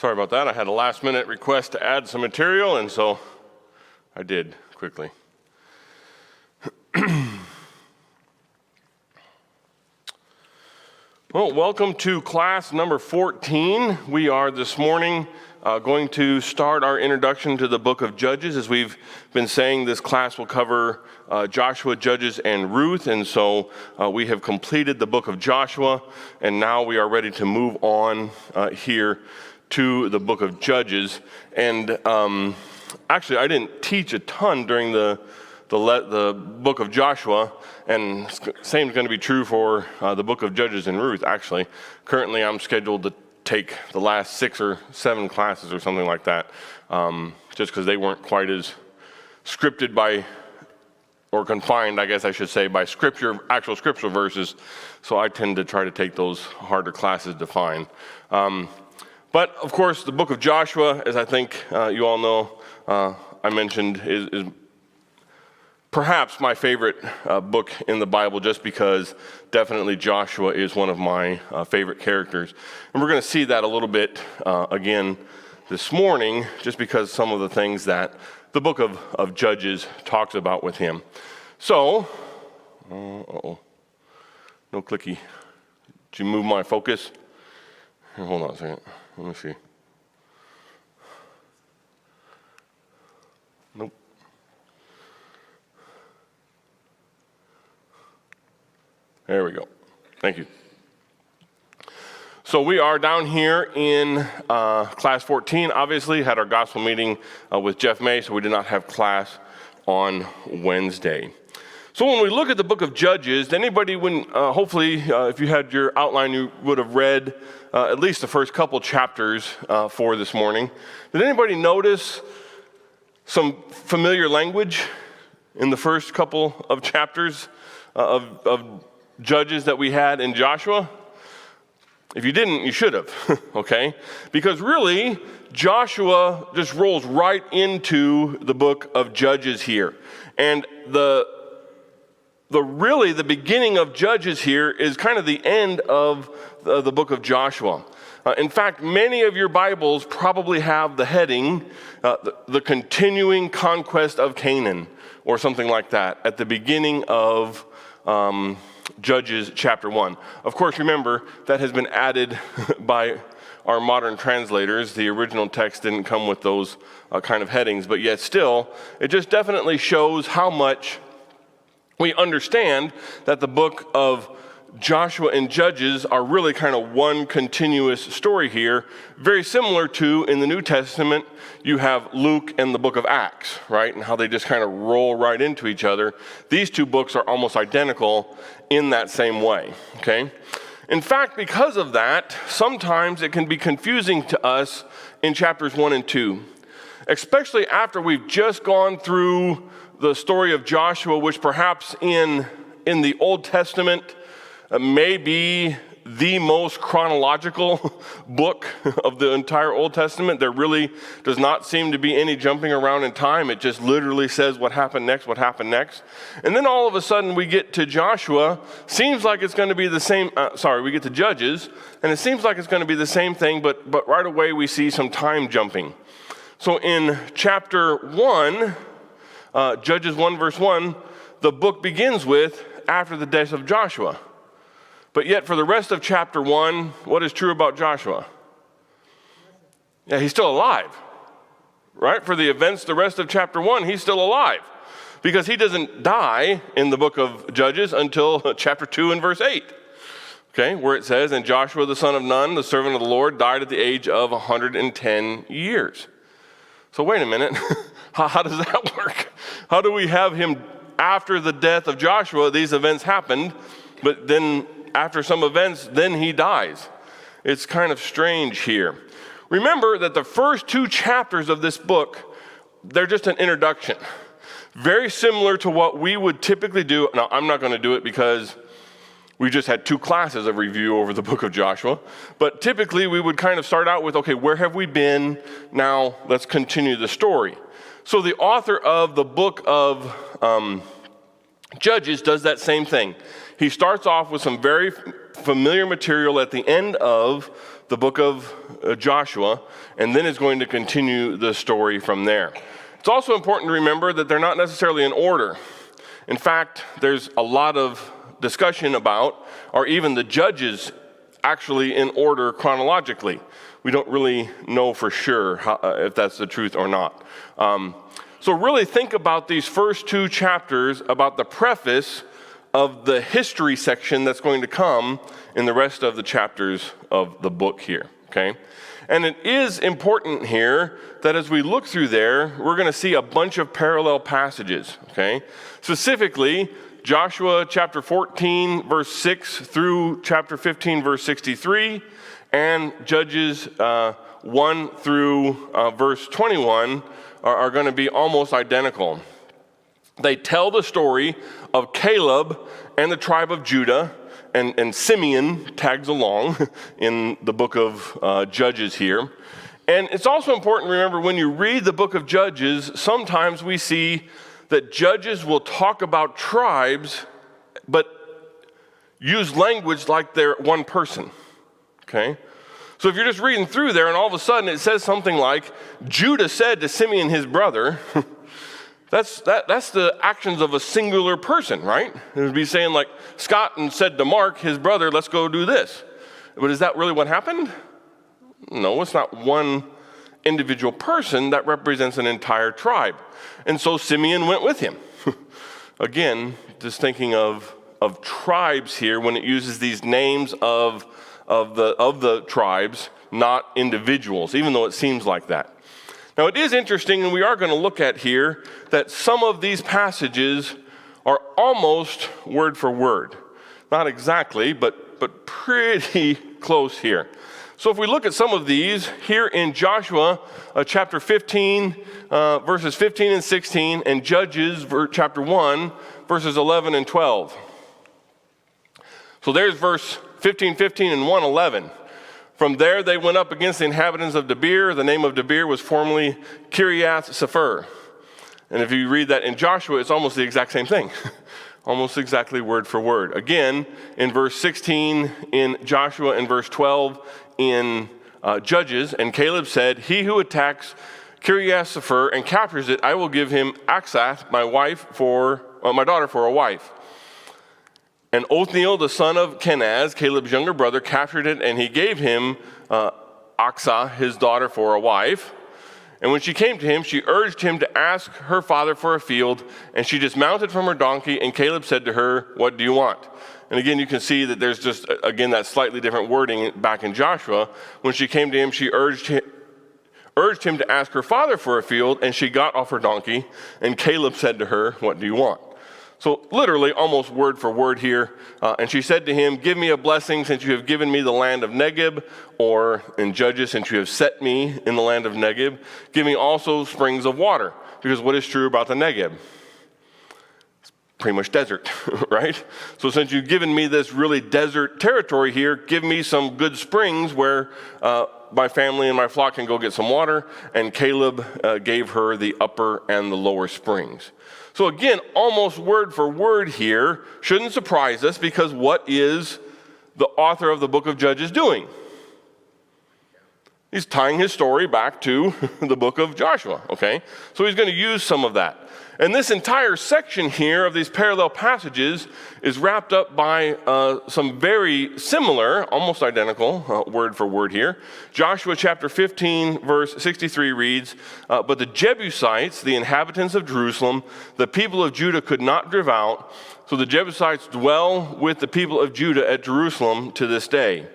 Sorry about that. I had a last-minute request to add some material, and so I did quickly. Well, welcome to class number 14. We are this morning going to start our introduction to the book of Judges. As we've been saying, this class will cover Joshua, Judges, and Ruth, and so we have completed the book of Joshua, and now we are ready to move on here to the book of Judges. And actually, I didn't teach a ton during the book of Joshua, and same is going to be true for the book of Judges and Ruth, actually. Currently, I'm scheduled to take the last 6 or 7 classes or something like that, just because they weren't quite as scripted by, or confined, I guess I should say, by scripture, actual scriptural verses, so I tend to try to take those harder classes to find. But, of course, the book of Joshua, as I think you all know, I mentioned, is perhaps my favorite book in the Bible, just because definitely Joshua is one of my favorite characters. And we're going to see that a little bit again this morning, just because some of the things that the book of Judges talks about with him. So, no clicky. Did you move my focus? Here, hold on a second. Let me see. Nope. There we go. Thank you. So we are down here in class 14. Obviously, had our gospel meeting with Jeff May, so we did not have class on Wednesday. So when we look at the book of Judges, anybody, hopefully, if you had your outline, you would have read at least the first couple chapters for this morning. Did anybody notice some familiar language in the first couple of chapters of Judges that we had in Joshua? If you didn't, you should have, okay? Because really, Joshua just rolls right into the book of Judges here. And the beginning of Judges here is kind of the end of the book of Joshua. In fact, many of your Bibles probably have the heading, the continuing conquest of Canaan, or something like that, at the beginning of Judges chapter 1. Of course, remember, that has been added by our modern translators. The original text didn't come with those kind of headings, but yet still, it just definitely shows how much we understand that the book of Joshua and Judges are really kind of one continuous story here, very similar to, in the New Testament, you have Luke and the book of Acts, right? And how they just kind of roll right into each other. These two books are almost identical in that same way, okay? In fact, because of that, sometimes it can be confusing to us in chapters 1 and 2, especially after we've just gone through the story of Joshua, which perhaps in the Old Testament may be the most chronological book of the entire Old Testament. There really does not seem to be any jumping around in time. It just literally says what happened next, what happened next. And then all of a sudden we get to Joshua, seems like it's going to be the same, we get to Judges, and it seems like it's going to be the same thing, but right away we see some time jumping. So in chapter 1, Judges 1 verse 1, the book begins with, after the death of Joshua. But yet for the rest of chapter 1, what is true about Joshua? Yeah, he's still alive, right? For the events, the rest of chapter 1, he's still alive. Because he doesn't die in the book of Judges until chapter 2 and verse 8. Okay, where it says, and Joshua the son of Nun, the servant of the Lord, died at the age of 110 years. So wait a minute, how does that work? How do we have him after the death of Joshua, these events happened, but then after some events, then he dies? It's kind of strange here. Remember that the first 2 chapters of this book, they're just an introduction. Very similar to what we would typically do. Now, I'm not going to do it because we just had 2 classes of review over the book of Joshua. But typically, we would kind of start out with, okay, where have we been? Now, let's continue the story. So the author of the book of Judges does that same thing. he starts off with some very familiar material at the end of the book of Joshua, and then is going to continue the story from there. It's also important to remember that they're not necessarily in order. In fact, there's a lot of discussion about, are even the judges actually in order chronologically? We don't really know for sure if that's the truth or not. So really think about these first two chapters, about the preface of the history section that's going to come in the rest of the chapters of the book here, okay? And it is important here that as we look through there, we're going to see a bunch of parallel passages, okay? Specifically, Joshua chapter 14, verse 6 through chapter 15, verse 63, and Judges 1 through verse 21 are going to be almost identical. They tell the story of Caleb and the tribe of Judah, and Simeon tags along in the book of Judges here. And it's also important to remember when you read the book of Judges, sometimes we see that Judges will talk about tribes, but use language like they're one person, okay? So if you're just reading through there and all of a sudden it says something like, Judah said to Simeon his brother, that's the actions of a singular person, right? It would be saying like, Scott said to Mark, his brother, let's go do this. But is that really what happened? No, it's not one individual person that represents an entire tribe. And so Simeon went with him. Again, just thinking of tribes here when it uses these names of the tribes, not individuals, even though it seems like that. Now it is interesting, and we are going to look at here, that some of these passages are almost word for word. Not exactly, but pretty close here. So if we look at some of these, here in Joshua chapter 15, verses 15 and 16, and Judges chapter 1, verses 11 and 12. So there's verse 15, and 1:11. From there they went up against the inhabitants of Debir. The name of Debir was formerly Kiriath Sefer. And if you read that in Joshua, it's almost the exact same thing. Almost exactly word for word. Again, in verse 16 in Joshua, and verse 12 in Judges, and Caleb said, he who attacks Kiriath Sefer and captures it, I will give him Aksath, my daughter, for a wife. And Othniel, the son of Kenaz, Caleb's younger brother, captured it, and he gave him Aksah, his daughter, for a wife. And when she came to him, she urged him to ask her father for a field, and she dismounted from her donkey, and Caleb said to her, what do you want? And again, you can see that there's just, again, that slightly different wording back in Joshua. When she came to him, she urged him to ask her father for a field, and she got off her donkey, and Caleb said to her, what do you want? So literally, almost word for word here. And she said to him, give me a blessing since you have given me the land of Negeb, or in Judges, since you have set me in the land of Negeb. Give me also springs of water, because what is true about the Negeb? It's pretty much desert, right? So since you've given me this really desert territory here, give me some good springs where my family and my flock can go get some water. And Caleb gave her the upper and the lower springs. So again, almost word for word here shouldn't surprise us, because what is the author of the book of Judges doing? He's tying his story back to the book of Joshua, okay? So he's going to use some of that. And this entire section here of these parallel passages is wrapped up by some very similar, almost identical, word for word here. Joshua chapter 15, verse 63 reads, but the Jebusites, the inhabitants of Jerusalem, the people of Judah could not drive out, so the Jebusites dwell with the people of Judah at Jerusalem to this day.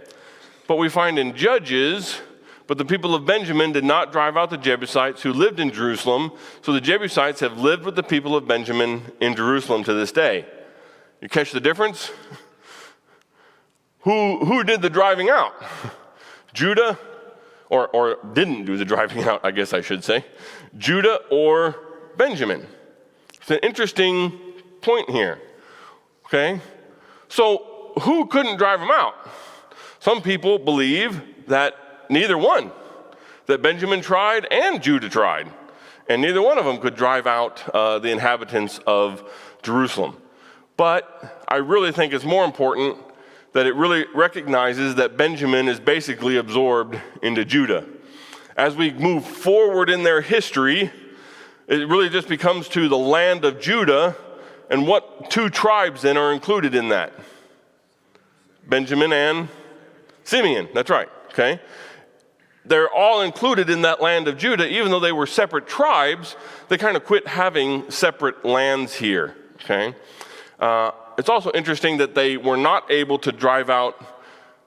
But we find in Judges, but the people of Benjamin did not drive out the Jebusites who lived in Jerusalem, so the Jebusites have lived with the people of Benjamin in Jerusalem to this day. You catch the difference? Who did the driving out? Judah, or didn't do the driving out, I guess I should say. Judah or Benjamin. It's an interesting point here, okay? So who couldn't drive them out? Some people believe that neither one, that Benjamin tried and Judah tried, and neither one of them could drive out the inhabitants of Jerusalem. But I really think it's more important that it really recognizes that Benjamin is basically absorbed into Judah. As we move forward in their history, it really just becomes to the land of Judah, and what two tribes then are included in that? Benjamin and Simeon, that's right, okay? They're all included in that land of Judah. Even though they were separate tribes, they kind of quit having separate lands here, okay? It's also interesting that they were not able to drive out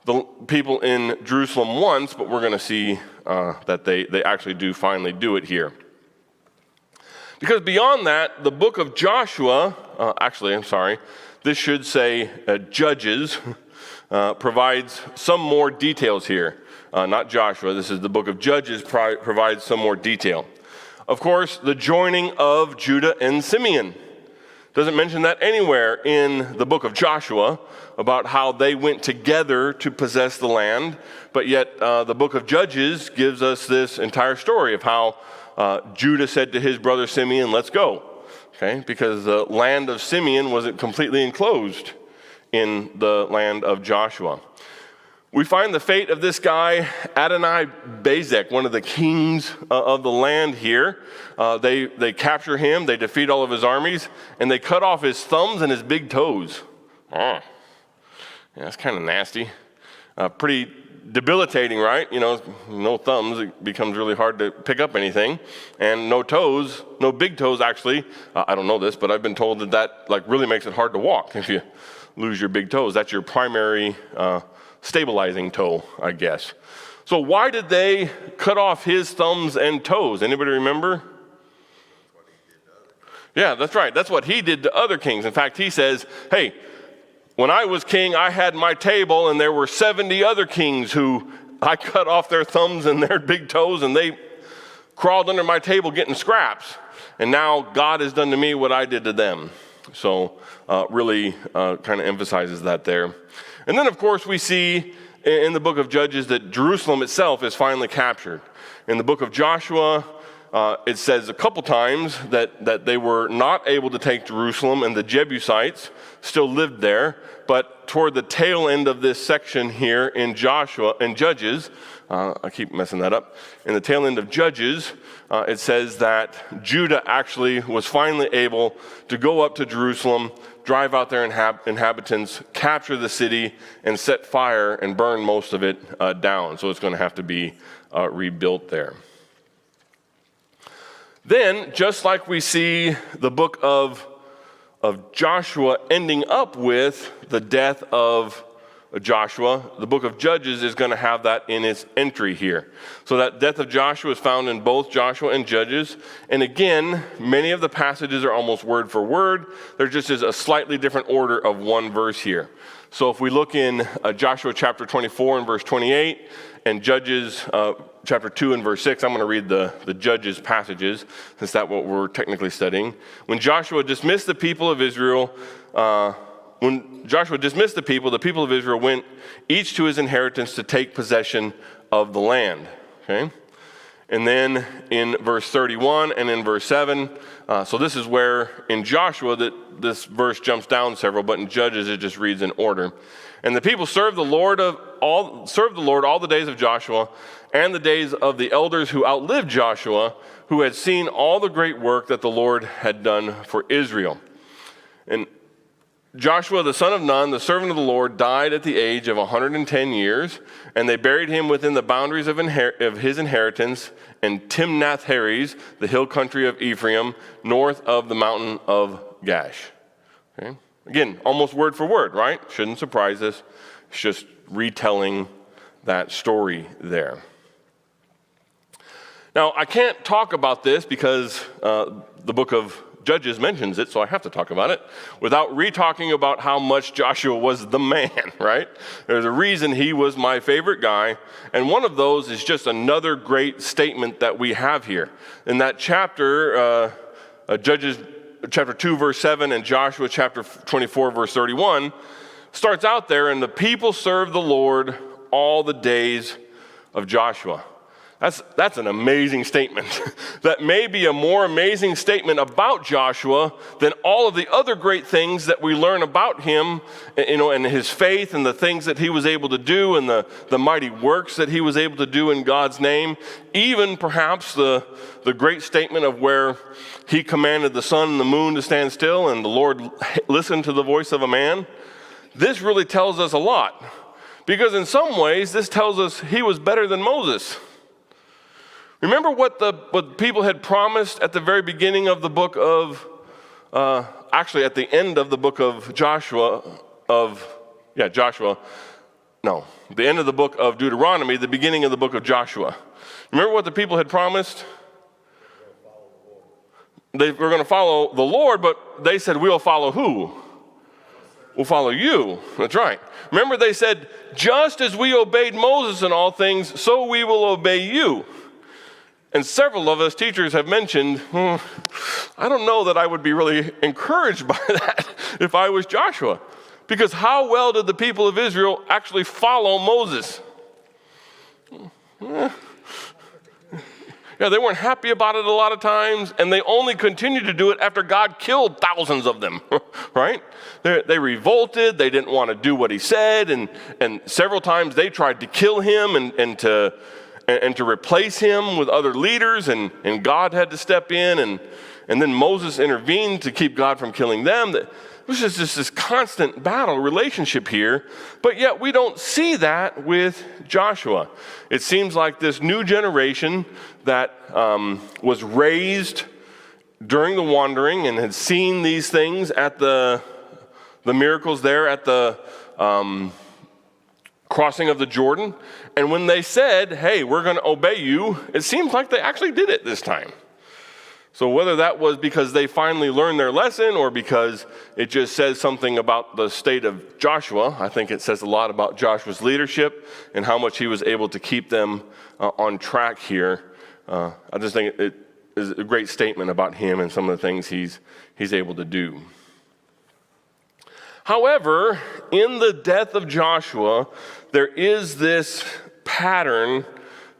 the people in Jerusalem once, but we're going to see that they actually do finally do it here. Because beyond that, the book of Joshua, this should say Judges, provides some more details here. Not Joshua, this is the book of Judges provides some more detail. Of course, the joining of Judah and Simeon. Doesn't mention that anywhere in the book of Joshua about how they went together to possess the land, but yet the book of Judges gives us this entire story of how Judah said to his brother Simeon, let's go, okay? Because the land of Simeon wasn't completely enclosed in the land of Joshua. We find the fate of this guy, Adonai-Bezek, one of the kings of the land here. They capture him, they defeat all of his armies, and they cut off his thumbs and his big toes. Yeah, that's kind of nasty. Pretty debilitating, right? You know, no thumbs, it becomes really hard to pick up anything. And no toes, no big toes actually. I don't know this, but I've been told that like really makes it hard to walk if you lose your big toes. That's your primary stabilizing toe, I guess. So why did they cut off his thumbs and toes? Anybody remember? Yeah, that's right. That's what he did to other kings. In fact, he says, hey, when I was king, I had my table, and there were 70 other kings who I cut off their thumbs and their big toes, and they crawled under my table getting scraps. And now God has done to me what I did to them. So really kind of emphasizes that there. And then, of course, we see in the book of Judges that Jerusalem itself is finally captured. In the book of Joshua, it says a couple times that they were not able to take Jerusalem, and the Jebusites still lived there. But toward the tail end of this section here in Judges, I keep messing that up. In the tail end of Judges, it says that Judah actually was finally able to go up to Jerusalem, drive out their inhabitants, capture the city, and set fire and burn most of it down. So it's going to have to be rebuilt there. Then, just like we see the book of Joshua ending up with the death of Joshua, the book of Judges is going to have that in its entry here. So that death of Joshua is found in both Joshua and Judges. And again, many of the passages are almost word for word. There just is a slightly different order of one verse here. So if we look in Joshua chapter 24 and verse 28 and Judges chapter 2 and verse 6, I'm going to read the Judges passages since that's what we're technically studying. When Joshua dismissed the people of Israel, the people of Israel went each to his inheritance to take possession of the land. Okay? And then in verse 31 and in verse 7, so this is where in Joshua that this verse jumps down several, but in Judges it just reads in order. And the people served the Lord all the days of Joshua and the days of the elders who outlived Joshua, who had seen all the great work that the Lord had done for Israel. And Joshua, the son of Nun, the servant of the Lord, died at the age of 110 years, and they buried him within the boundaries of his inheritance in Timnath-Heres, the hill country of Ephraim, north of the mountain of Gash. Okay? Again, almost word for word, right? Shouldn't surprise us. It's just retelling that story there. Now, I can't talk about this because the book of Judges mentions it, so I have to talk about it, without re-talking about how much Joshua was the man, right? There's a reason he was my favorite guy, and one of those is just another great statement that we have here. In that chapter, Judges chapter 2, verse 7, and Joshua chapter 24, verse 31, starts out there, and the people served the Lord all the days of Joshua. That's an amazing statement. That may be a more amazing statement about Joshua than all of the other great things that we learn about him, and his faith and the things that he was able to do and the mighty works that he was able to do in God's name. Even perhaps the great statement of where he commanded the sun and the moon to stand still and the Lord listened to the voice of a man. This really tells us a lot, because in some ways this tells us he was better than Moses. Remember what people had promised at the very beginning of the book of, actually at the end of the book of the end of the book of Deuteronomy, the beginning of the book of Joshua. Remember what the people had promised? They were going to follow the Lord, but they said, we'll follow who? We'll follow you. That's right. Remember they said, just as we obeyed Moses in all things, so we will obey you. And several of us teachers have mentioned, I don't know that I would be really encouraged by that if I was Joshua. Because how well did the people of Israel actually follow Moses? Yeah, they weren't happy about it a lot of times, and they only continued to do it after God killed thousands of them, right? They revolted, they didn't want to do what he said, and several times they tried to kill him and to replace him with other leaders, and God had to step in, and then Moses intervened to keep God from killing them. It was just this constant battle relationship here, but yet we don't see that with Joshua. It seems like this new generation that was raised during the wandering and had seen these things at the miracles there at the crossing of the Jordan. And when they said, hey, we're going to obey you, it seems like they actually did it this time. So whether that was because they finally learned their lesson or because it just says something about the state of Joshua, I think it says a lot about Joshua's leadership and how much he was able to keep them on track here. I just think it is a great statement about him and some of the things he's able to do. However, in the death of Joshua, there is this pattern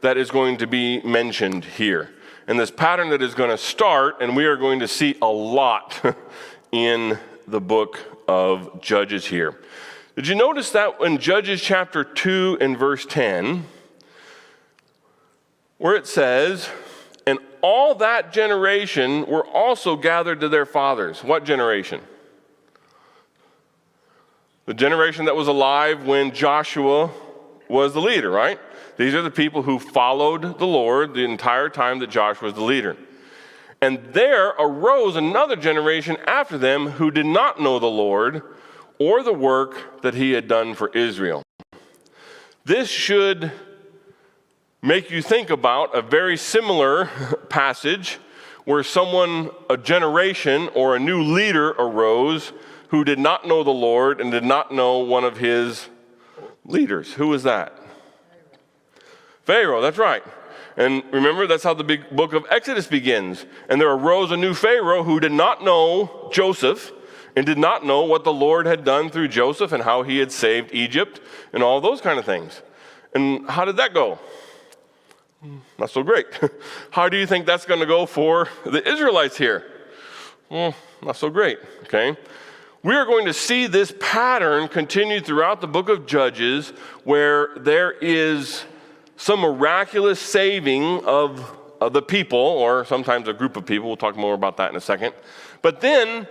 that is going to be mentioned here. And this pattern that is going to start, and we are going to see a lot in the book of Judges here. Did you notice that in Judges chapter 2 and verse 10, where it says, and all that generation were also gathered to their fathers. What generation? The generation that was alive when Joshua was the leader, right? These are the people who followed the Lord the entire time that Joshua was the leader. And there arose another generation after them who did not know the Lord or the work that he had done for Israel. This should make you think about a very similar passage where a generation or a new leader arose who did not know the Lord and did not know one of his leaders. Who was that? Pharaoh, that's right. And remember, that's how the big book of Exodus begins. And there arose a new Pharaoh who did not know Joseph and did not know what the Lord had done through Joseph and how he had saved Egypt and all those kind of things. And how did that go? Not so great. How do you think that's going to go for the Israelites here? Not so great, okay? We are going to see this pattern continue throughout the book of Judges where there is some miraculous saving of the people, or sometimes a group of people. We'll talk more about that in a second. But then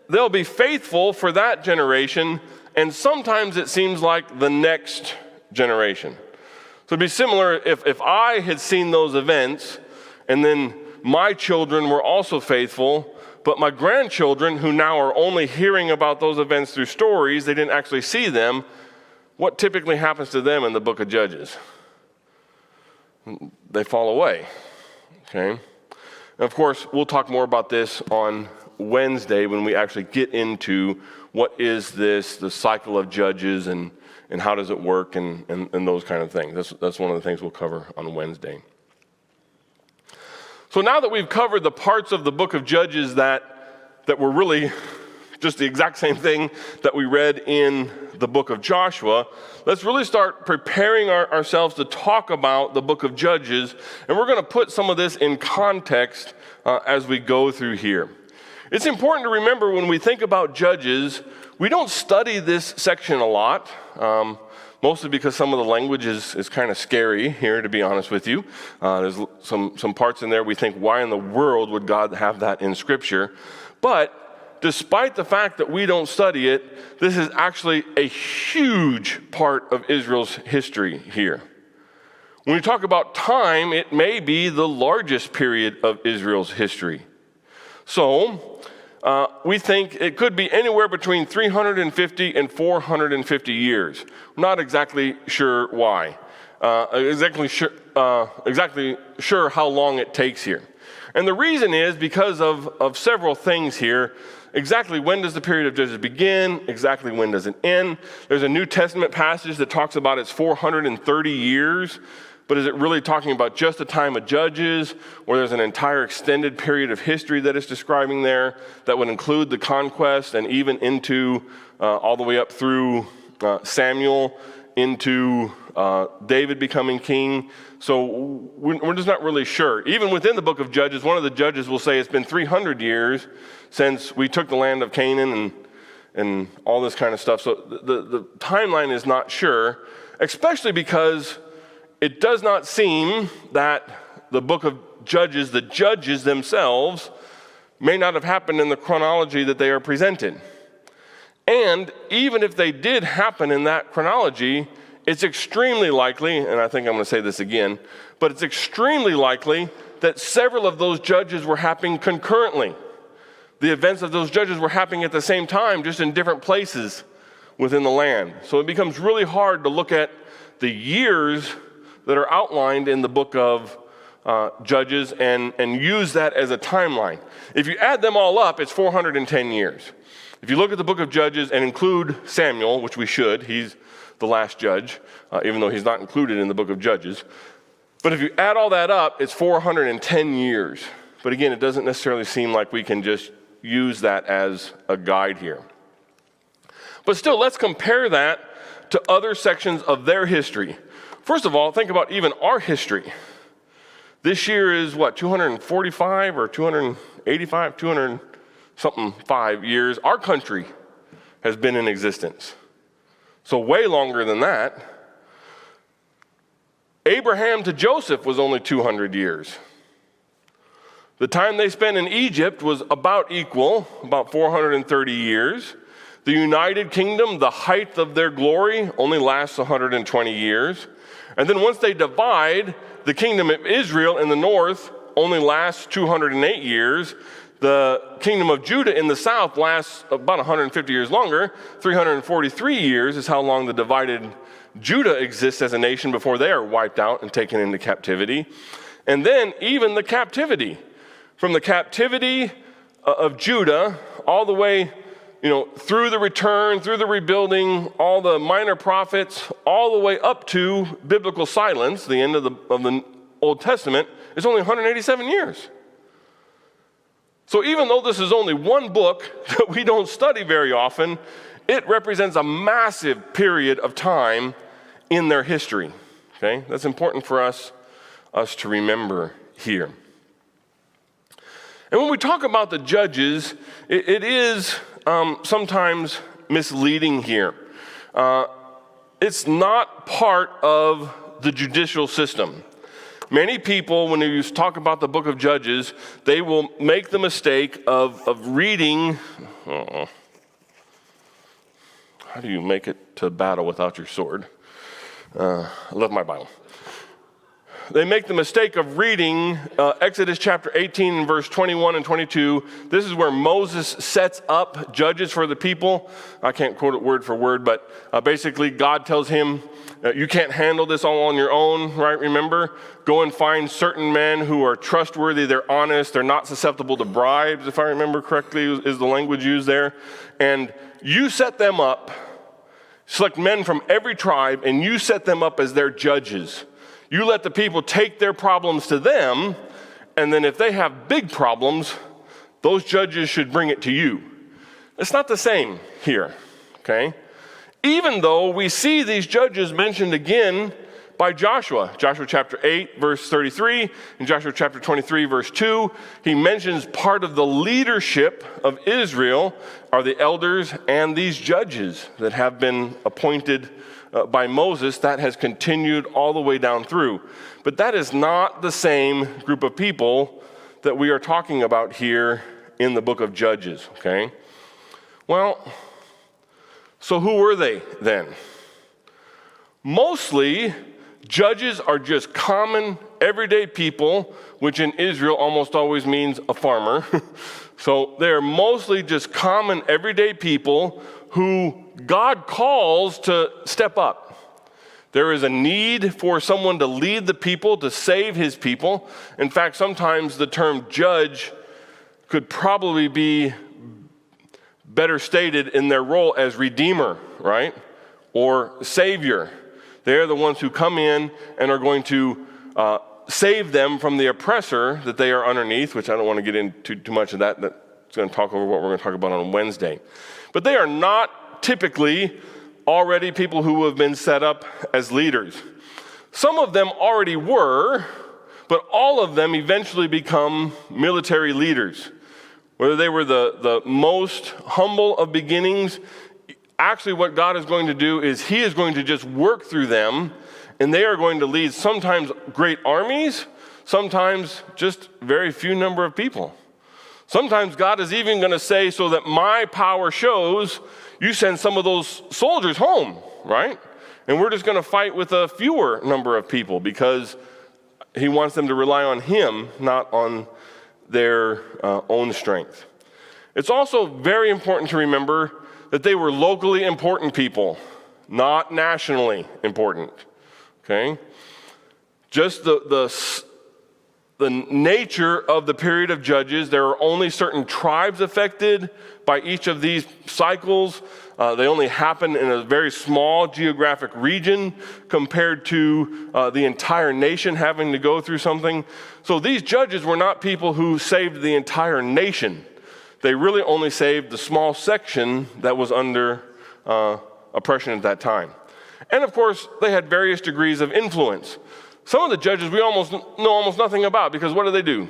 they'll be faithful for that generation, and sometimes it seems like the next generation. So it'd be similar if I had seen those events, and then my children were also faithful, but my grandchildren, who now are only hearing about those events through stories, they didn't actually see them, what typically happens to them in the book of Judges? They fall away, okay? And of course, we'll talk more about this on Wednesday when we actually get into what is this, the cycle of Judges, and how does it work, and those kind of things. That's one of the things we'll cover on Wednesday. So now that we've covered the parts of the book of Judges that were really just the exact same thing that we read in the book of Joshua, let's really start preparing ourselves to talk about the book of Judges, and we're going to put some of this in context as we go through here. It's important to remember when we think about Judges, we don't study this section a lot, mostly because some of the language is kind of scary here, to be honest with you. There's some parts in there we think, why in the world would God have that in Scripture? But despite the fact that we don't study it, this is actually a huge part of Israel's history here. When we talk about time, it may be the largest period of Israel's history. So we think it could be anywhere between 350 and 450 years. We're not exactly sure why, exactly sure how long it takes here. And the reason is because of several things here. Exactly when does the period of Judges begin? Exactly when does it end? There's a New Testament passage that talks about it's 430 years, but is it really talking about just the time of Judges, or there's an entire extended period of history that it's describing there that would include the conquest and even into all the way up through Samuel into David becoming king? So we're just not really sure. Even within the book of Judges, one of the judges will say it's been 300 years since we took the land of Canaan and all this kind of stuff. So the timeline is not sure, especially because it does not seem that the book of Judges, the judges themselves, may not have happened in the chronology that they are presented. And even if they did happen in that chronology, it's extremely likely, and I think I'm going to say this again, but it's extremely likely that several of those judges were happening concurrently. The events of those judges were happening at the same time, just in different places within the land. So it becomes really hard to look at the years that are outlined in the book of Judges and use that as a timeline. If you add them all up, it's 410 years. If you look at the book of Judges and include Samuel, which we should, he's the last judge, even though he's not included in the book of Judges. But if you add all that up, it's 410 years. But again, it doesn't necessarily seem like we can just use that as a guide here. But still, let's compare that to other sections of their history. First of all, think about even our history. This year is 245 or 285, 200 something 5 years. Our country has been in existence. So way longer than that. Abraham to Joseph was only 200 years. The time they spent in Egypt was about equal, about 430 years. The United Kingdom, the height of their glory, only lasts 120 years. And then once they divide, the kingdom of Israel in the north only lasts 208 years. The kingdom of Judah in the south lasts about 150 years longer. 343 years is how long the divided Judah exists as a nation before they are wiped out and taken into captivity. And then even the captivity. From the captivity of Judah all the way through the return, through the rebuilding, all the minor prophets, all the way up to biblical silence, the end of the Old Testament, is only 187 years. So even though this is only one book that we don't study very often, it represents a massive period of time in their history. Okay, that's important for us to remember here. And when we talk about the judges, it is sometimes misleading here. It's not part of the judicial system. Many people, when you talk about the book of Judges, they will make the mistake of reading. How do you make it to battle without your sword? I love my Bible. They make the mistake of reading Exodus chapter 18 and verse 21 and 22. This is where Moses sets up judges for the people. I can't quote it word for word, but basically God tells him, you can't handle this all on your own, right? Remember? Go and find certain men who are trustworthy, they're honest, they're not susceptible to bribes, if I remember correctly, is the language used there. And you set them up, select men from every tribe, and you set them up as their judges. You let the people take their problems to them, and then if they have big problems, those judges should bring it to you. It's not the same here, okay? Even though we see these judges mentioned again by Joshua. Joshua chapter 8, verse 33, and Joshua chapter 23, verse 2, he mentions part of the leadership of Israel are the elders and these judges that have been appointed by Moses. That has continued all the way down through. But that is not the same group of people that we are talking about here in the book of Judges, okay? Well, so who were they then? Mostly, judges are just common, everyday people, which in Israel almost always means a farmer. So they're mostly just common, everyday people who God calls to step up. There is a need for someone to lead the people, to save his people. In fact, sometimes the term judge could probably be better stated in their role as redeemer, right? Or savior. They're the ones who come in and are going to save them from the oppressor that they are underneath, which I don't want to get into too much of that. That's going to talk over what we're going to talk about on Wednesday. But they are not typically already people who have been set up as leaders. Some of them already were, but all of them eventually become military leaders. Whether they were the most humble of beginnings, actually what God is going to do is he is going to just work through them, and they are going to lead sometimes great armies, sometimes just very few number of people. Sometimes God is even going to say, so that my power shows, you send some of those soldiers home, right? And we're just going to fight with a fewer number of people because he wants them to rely on him, not on their own strength. It's also very important to remember that they were locally important people, not nationally important, okay? Just the nature of the period of Judges, there are only certain tribes affected by each of these cycles. They only happen in a very small geographic region compared to the entire nation having to go through something. So these judges were not people who saved the entire nation. They really only saved the small section that was under oppression at that time. And of course, they had various degrees of influence. Some of the judges we know almost nothing about because what do?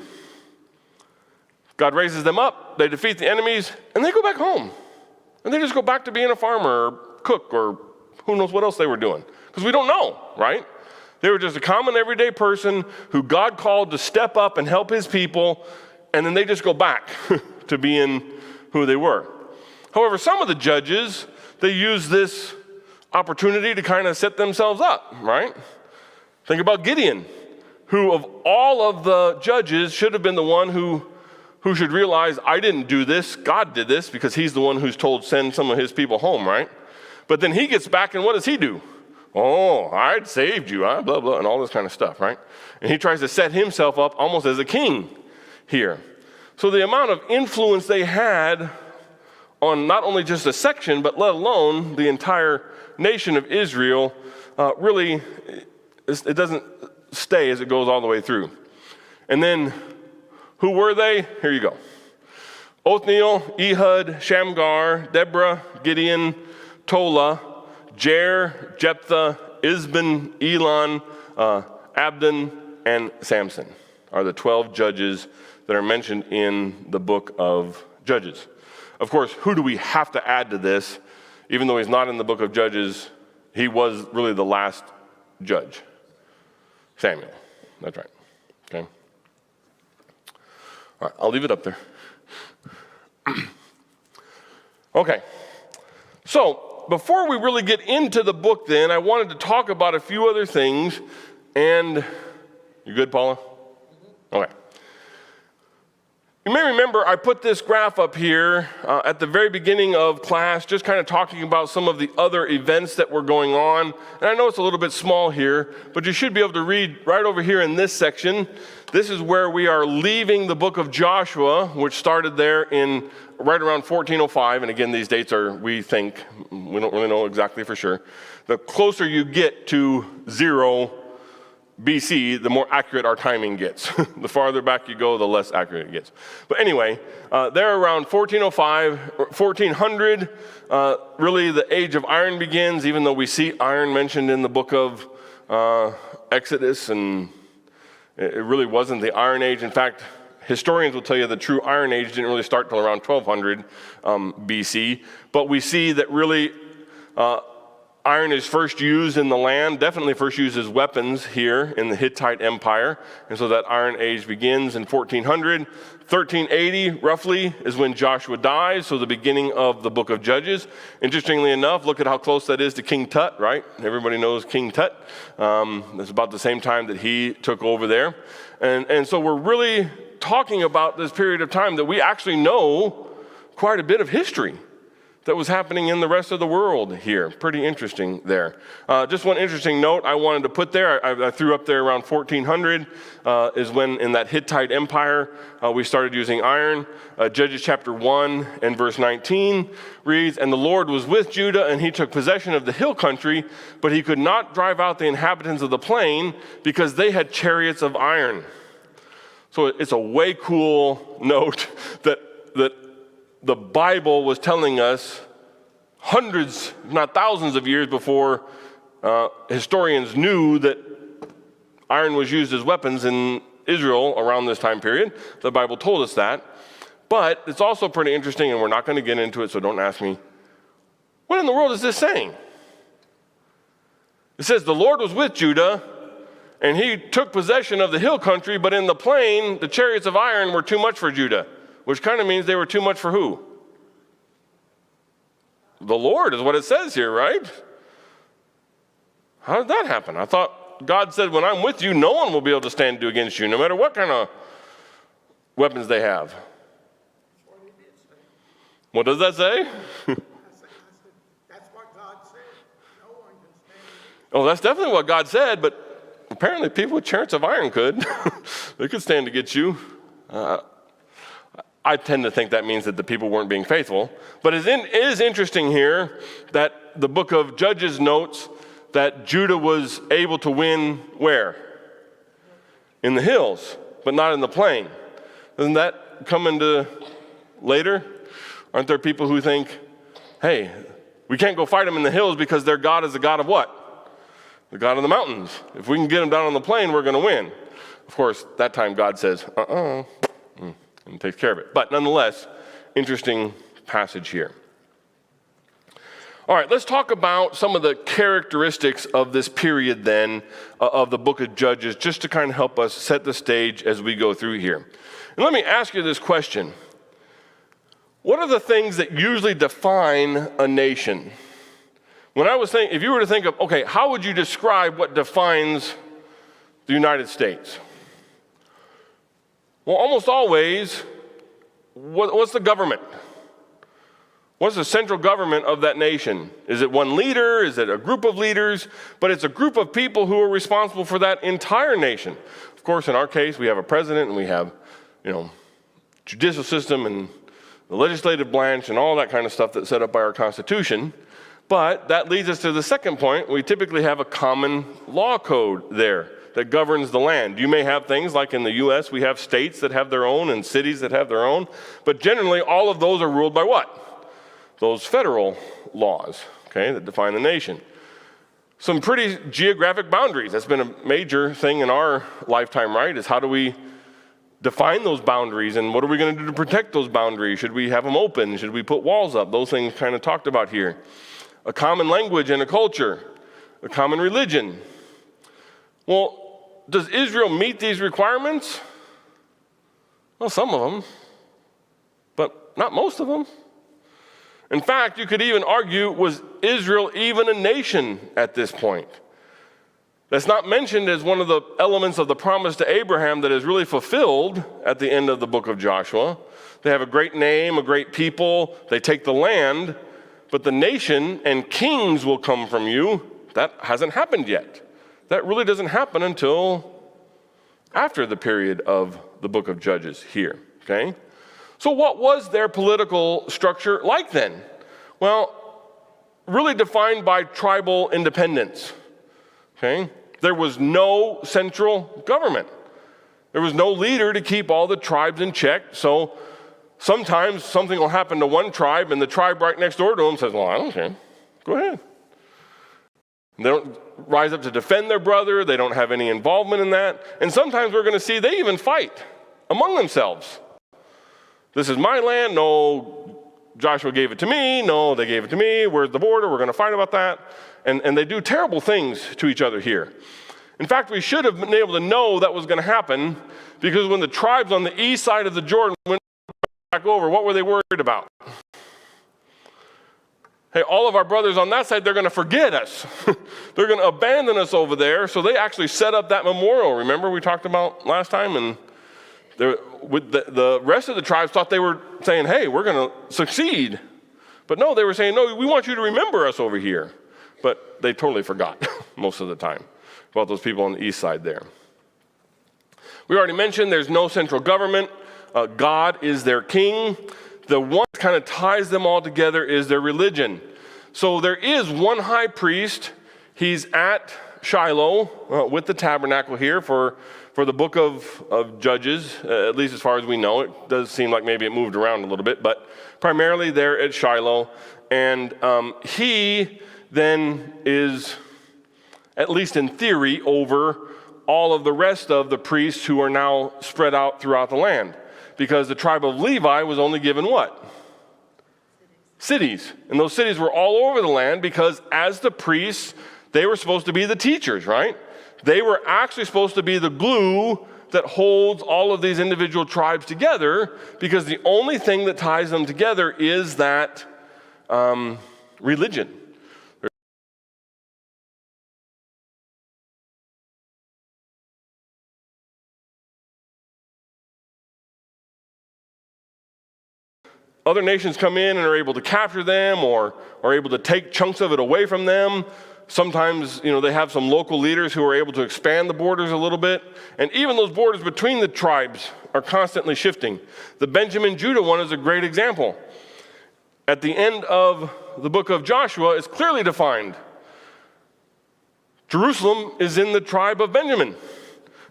God raises them up, they defeat the enemies, and they go back home. And they just go back to being a farmer or cook or who knows what else they were doing. Because we don't know, right? They were just a common everyday person who God called to step up and help his people, and then they just go back to being who they were. However, some of the judges, they use this opportunity to kind of set themselves up, right? Think about Gideon, who of all of the judges should have been the one who should realize, I didn't do this, God did this, because he's the one who's told send some of his people home, right? But then he gets back and what does he do? Oh, I'd saved you, blah, blah, and all this kind of stuff, right? And he tries to set himself up almost as a king here. So the amount of influence they had on not only just a section, but let alone the entire nation of Israel, really, it doesn't stay as it goes all the way through. And then, who were they? Here you go. Othniel, Ehud, Shamgar, Deborah, Gideon, Tola, Jair, Jephthah, Isban, Elon, Abdon, and Samson are the 12 judges that are mentioned in the book of Judges. Of course, who do we have to add to this? Even though he's not in the book of Judges, he was really the last judge. Samuel. That's right. Okay. All right, I'll leave it up there. Okay. So, before we really get into the book then, I wanted to talk about a few other things. And, you good, Paula? Okay. You may remember I put this graph up here at the very beginning of class, just kind of talking about some of the other events that were going on. And I know it's a little bit small here, but you should be able to read right over here in this section. This is where we are leaving the book of Joshua, which started there in right around 1405. And again, these dates are, we think, we don't really know exactly for sure. The closer you get to 0, BC, the more accurate our timing gets. The farther back you go, the less accurate it gets. But anyway, there around 1405, 1400, really the age of iron begins, even though we see iron mentioned in the book of Exodus, and it really wasn't the Iron Age. In fact, historians will tell you the true Iron Age didn't really start till around 1200 BC. But we see that really iron is first used in the land, definitely first used as weapons here in the Hittite Empire. And so that Iron Age begins in 1400. 1380, roughly, is when Joshua dies, so the beginning of the book of Judges. Interestingly enough, look at how close that is to King Tut, right? Everybody knows King Tut. It's about the same time that he took over there. And so we're really talking about this period of time that we actually know quite a bit of history that was happening in the rest of the world here. Pretty interesting there. Just one interesting note I wanted to put there, I threw up there around 1400 is when in that Hittite Empire we started using iron. Judges chapter 1 and verse 19 reads, "And the Lord was with Judah, and he took possession of the hill country, but he could not drive out the inhabitants of the plain because they had chariots of iron." So it's a way cool note that the Bible was telling us hundreds, if not thousands of years before historians knew that iron was used as weapons in Israel around this time period. The Bible told us that. But it's also pretty interesting, and we're not going to get into it, so don't ask me, what in the world is this saying? It says the Lord was with Judah, and he took possession of the hill country, but in the plain, the chariots of iron were too much for Judah. Which kind of means they were too much for who? The Lord is what it says here, right? How did that happen? I thought God said, when I'm with you, no one will be able to stand against you, no matter what kind of weapons they have. What does that say? That's what God said. No one can stand. Oh, that's definitely what God said, but apparently people with chariots of iron could. They could stand against you. I tend to think that means that the people weren't being faithful. But it is interesting here that the book of Judges notes that Judah was able to win where? In the hills, but not in the plain. Doesn't that come into later? Aren't there people who think, hey, we can't go fight them in the hills because their God is the God of what? The God of the mountains. If we can get them down on the plain, we're going to win. Of course, that time God says, and takes care of it. But nonetheless, interesting passage here. All right, let's talk about some of the characteristics of this period then of the book of Judges, just to kind of help us set the stage as we go through here. And let me ask you this question. What are the things that usually define a nation? When I was thinking, if you were to think of, okay, how would you describe what defines the United States? Well, almost always, what's the government? What's the central government of that nation? Is it one leader? Is it a group of leaders? But it's a group of people who are responsible for that entire nation. Of course, in our case, we have a president and we have, judicial system and the legislative branch and all that kind of stuff that's set up by our Constitution. But that leads us to the second point. We typically have a common law code there that governs the land. You may have things like in the U.S., we have states that have their own and cities that have their own, but generally all of those are ruled by what? Those federal laws, okay, that define the nation. Some pretty geographic boundaries. That's been a major thing in our lifetime, right, is how do we define those boundaries and what are we going to do to protect those boundaries? Should we have them open? Should we put walls up? Those things kind of talked about here. A common language and a culture, a common religion. Well, does Israel meet these requirements? Well, some of them, but not most of them. In fact, you could even argue, was Israel even a nation at this point? That's not mentioned as one of the elements of the promise to Abraham that is really fulfilled at the end of the book of Joshua. They have a great name, a great people, they take the land, but the nation and kings will come from you. That hasn't happened yet. That really doesn't happen until after the period of the book of Judges here, okay? So what was their political structure like then? Well, really defined by tribal independence, okay? There was no central government. There was no leader to keep all the tribes in check. So sometimes something will happen to one tribe, and the tribe right next door to them says, well, I don't care. Go ahead. They don't rise up to defend their brother. They don't have any involvement in that. And sometimes we're going to see they even fight among themselves. This is my land. No, Joshua gave it to me. No, they gave it to me. Where's the border? We're going to fight about that. And they do terrible things to each other here. In fact, we should have been able to know that was going to happen, because when the tribes on the east side of the Jordan went back over, what were they worried about? Hey, all of our brothers on that side, they're going to forget us. They're going to abandon us over there. So they actually set up that memorial. Remember we talked about last time? And with the rest of the tribes thought they were saying, hey, we're going to succeed. But no, they were saying, no, we want you to remember us over here. But they totally forgot most of the time about those people on the east side there. We already mentioned there's no central government. God is their king. The one that kind of ties them all together is their religion. So there is one high priest. He's at Shiloh with the tabernacle here for the book of Judges, at least as far as we know. It does seem like maybe it moved around a little bit, but primarily there at Shiloh. And he then is, at least in theory, over all of the rest of the priests who are now spread out throughout the land. Because the tribe of Levi was only given what? Cities. And those cities were all over the land, because as the priests, they were supposed to be the teachers, right? They were actually supposed to be the glue that holds all of these individual tribes together, because the only thing that ties them together is that religion. Other nations come in and are able to capture them, or are able to take chunks of it away from them. Sometimes, they have some local leaders who are able to expand the borders a little bit. And even those borders between the tribes are constantly shifting. The Benjamin-Judah one is a great example. At the end of the book of Joshua, it's clearly defined. Jerusalem is in the tribe of Benjamin.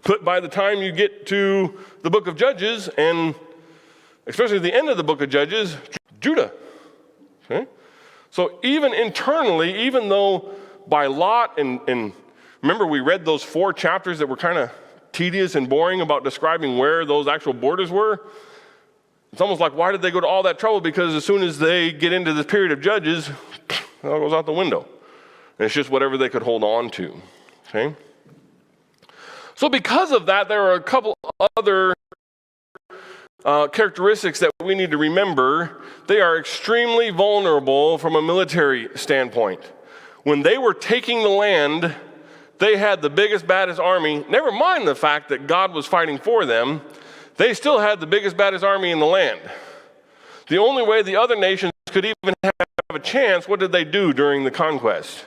But by the time you get to the book of Judges, and especially the end of the book of Judges, Judah. Okay? So even internally, even though by lot, and remember we read those 4 chapters that were kind of tedious and boring about describing where those actual borders were. It's almost like, why did they go to all that trouble? Because as soon as they get into this period of Judges, it all goes out the window. And it's just whatever they could hold on to. Okay? So because of that, there are a couple other characteristics that we need to remember. They are extremely vulnerable from a military standpoint. When they were taking the land, they had the biggest, baddest army. Never mind the fact that God was fighting for them. They still had the biggest, baddest army in the land. The only way the other nations could even have a chance, what did they do during the conquest?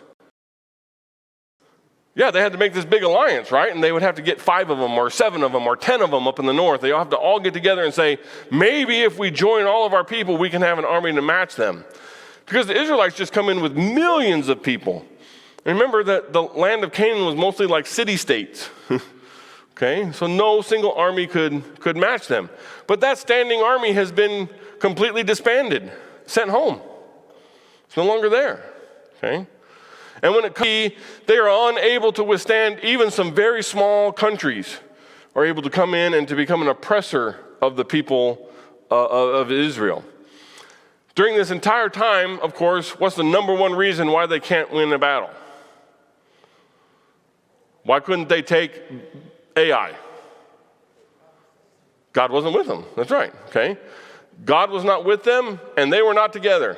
Yeah, they had to make this big alliance, right? And they would have to get 5 of them, or 7 of them, or 10 of them up in the north. They all have to all get together and say, maybe if we join all of our people, we can have an army to match them. Because the Israelites just come in with millions of people. And remember that the land of Canaan was mostly like city-states. Okay, so no single army could match them. But that standing army has been completely disbanded, sent home. It's no longer there. Okay. And when it comes, they are unable to withstand. Even some very small countries are able to come in and to become an oppressor of the people of Israel. During this entire time, of course, what's the number one reason why they can't win a battle? Why couldn't they take Ai? God wasn't with them. That's right. Okay, God was not with them, and they were not together.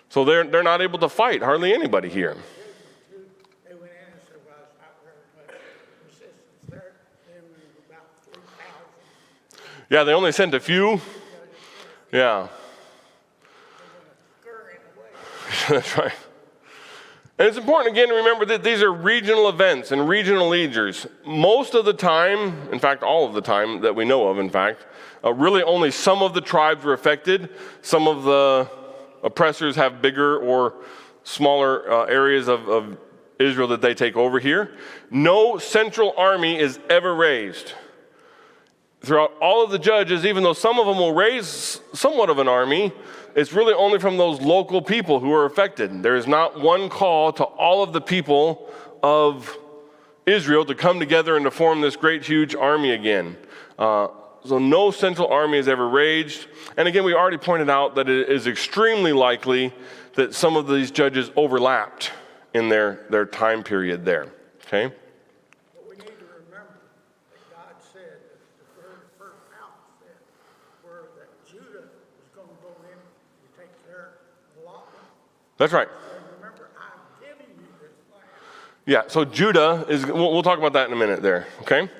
So they're not able to fight hardly anybody here. They went in and said, well, it's not very much resistance there. They went about 3,000. Yeah, they only sent a few. Yeah. They went scurrying away. That's right. And it's important again to remember that these are regional events and regional leaders. Most of the time, in fact, all of the time that we know of, in fact, really only some of the tribes were affected. Some of the oppressors have bigger or smaller areas of Israel that they take over here. No central army is ever raised. Throughout all of the judges, even though some of them will raise somewhat of an army, it's really only from those local people who are affected. There is not one call to all of the people of Israel to come together and to form this great, huge army again. So no central army is ever raised. And again, we already pointed out that it is extremely likely that some of these judges overlapped in their time period there, okay? But we need to remember that God said that the very first house that Judah was going to go in to take care of the lot. That's right. And remember, I've given you this land. Yeah, so Judah is, we'll talk about that in a minute there, okay?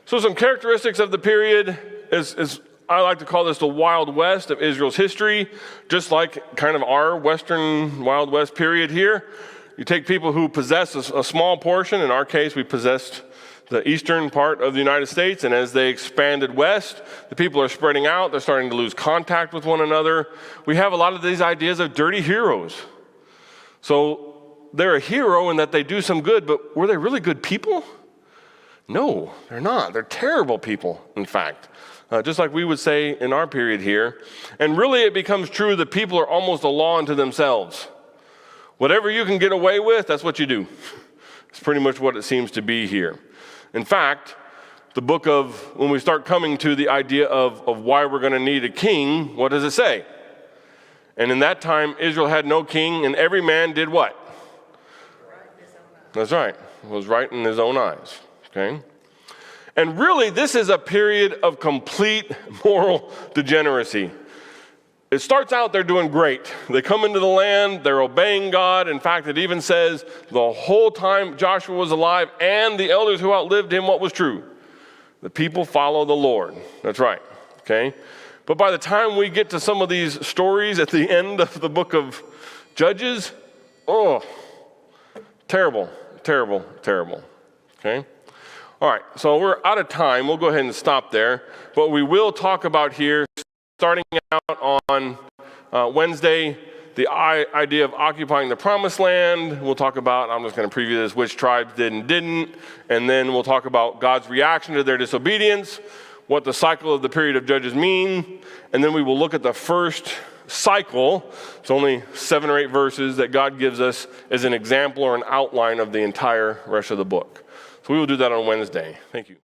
So some characteristics of the period is I like to call this the Wild West of Israel's history, just like kind of our Western Wild West period here. You take people who possess a small portion. In our case, we possessed the eastern part of the United States, and as they expanded west, the people are spreading out. They're starting to lose contact with one another. We have a lot of these ideas of dirty heroes. So they're a hero in that they do some good, but were they really good people? No, they're not. They're terrible people, in fact. Just like we would say in our period here. And really it becomes true that people are almost a law unto themselves. Whatever you can get away with, that's what you do. It's pretty much what it seems to be here. In fact, the book of, when we start coming to the idea of why we're going to need a king, what does it say? And in that time, Israel had no king, and every man did what? That's right. Was right in his own eyes. Okay? And really, this is a period of complete moral degeneracy. It starts out, they're doing great. They come into the land, they're obeying God. In fact, it even says the whole time Joshua was alive and the elders who outlived him, what was true? The people follow the Lord. That's right, okay? But by the time we get to some of these stories at the end of the book of Judges, terrible, terrible, terrible, okay? All right, so we're out of time. We'll go ahead and stop there. But we will talk about here, starting out on Wednesday, the idea of occupying the promised land. We'll talk about, I'm just going to preview this, which tribes did and didn't. And then we'll talk about God's reaction to their disobedience, what the cycle of the period of Judges mean. And then we will look at the first cycle. It's only 7 or 8 verses that God gives us as an example or an outline of the entire rest of the book. So we will do that on Wednesday. Thank you.